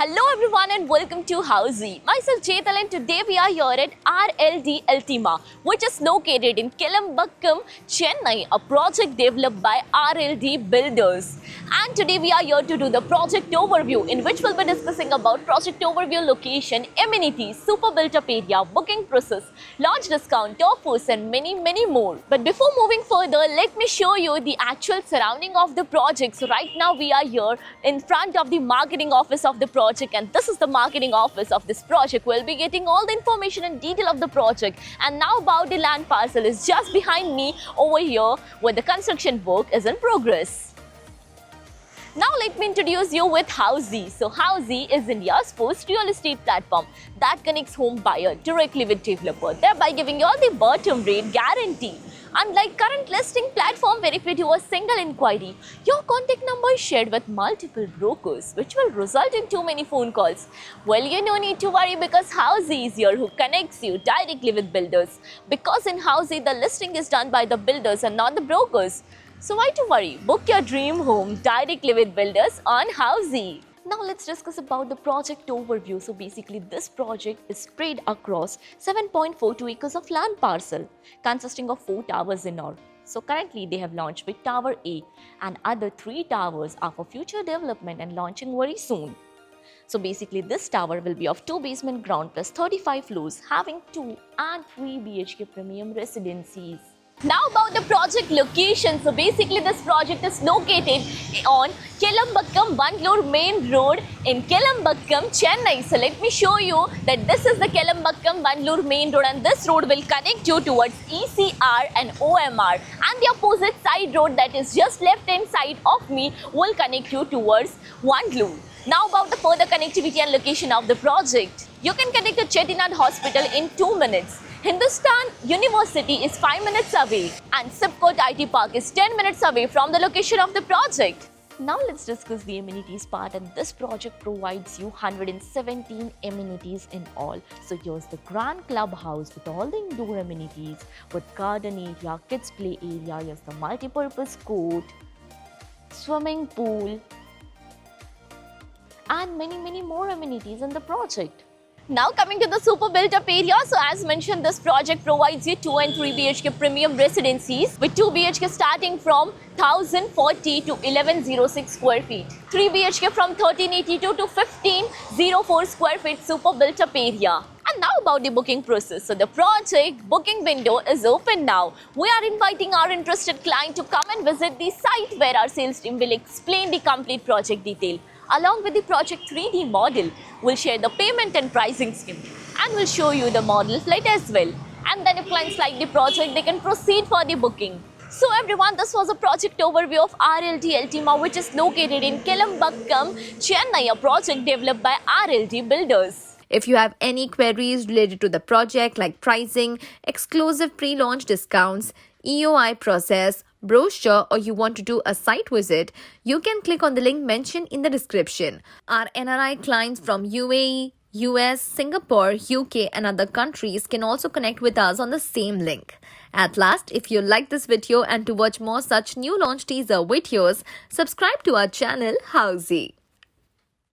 Hello everyone and welcome to Housey. Myself Chetal and today we are here at RLD Ultima, which is located in Kelambakam, Chennai, a project developed by RLD Builders. And today we are here to do the project overview, in which we'll be discussing about project overview, location, amenities, super built up area, booking process, launch discount, offers and many more. But before moving further, let me show you the actual surrounding of the project. So right now we are here in front of the marketing office of the project, and this is the marketing office of this project. We'll be getting all the information and detail of the project. And now about the land parcel is just behind me over here, where the construction work is in progress. Now let me introduce you with Housey. So Housey is India's first real estate platform that connects home buyer directly with developer, thereby giving you all the bottom rate guarantee. Unlike current listing platform where if you do a single inquiry, your contact number is shared with multiple brokers, which will result in too many phone calls. Well, you no need to worry, because Housey is here who connects you directly with builders. Because in Housey, the listing is done by the builders and not the brokers. So why to worry? Book your dream home directly with builders on Housey. Now let's discuss about the project overview. So basically this project is spread across 7.42 acres of land parcel consisting of 4 towers in all. So currently they have launched with Tower A, and other 3 towers are for future development and launching very soon. So basically this tower will be of 2 basement ground plus 35 floors, having 2 and 3 BHK premium residencies. Now about the project location. So basically this project is located on Kelambakam Bangalore Main Road in Kelambakam, Chennai. So let me show you that this is the Kelambakam Bangalore Main Road, and this road will connect you towards ECR and OMR, and the opposite side road that is just left hand side of me will connect you towards Vanglore. Now about the further connectivity and location of the project. You can connect to Chettinad Hospital in 2 minutes. Hindustan University is 5 minutes away, and Sipcot IT Park is 10 minutes away from the location of the project. Now let's discuss the amenities part, and this project provides you 117 amenities in all. So here's the grand clubhouse with all the indoor amenities with garden area, kids play area, here's the multi-purpose court, swimming pool, and many more amenities in the project. Now coming to the super built up area. So as mentioned, this project provides you 2 and 3 BHK premium residencies with 2 BHK starting from 1040 to 1106 square feet, 3 BHK from 1382 to 1504 square feet super built up area. And now about the booking process. So the project booking window is open now. We are inviting our interested client to come and visit the site, where our sales team will explain the complete project detail. Along with the project 3D model, we'll share the payment and pricing scheme, and we'll show you the model flight as well. And then if clients like the project, they can proceed for the booking. So everyone, this was a project overview of RLD Ultima, which is located in Kelambakam, Chennai, a project developed by RLD Builders. If you have any queries related to the project like pricing, exclusive pre-launch discounts, EOI process, brochure, or you want to do a site visit, you can click on the link mentioned in the description. Our NRI clients from UAE, US, Singapore, UK and other countries can also connect with us on the same link. At last, if you like this video and to watch more such new launch teaser videos, subscribe to our channel Housey.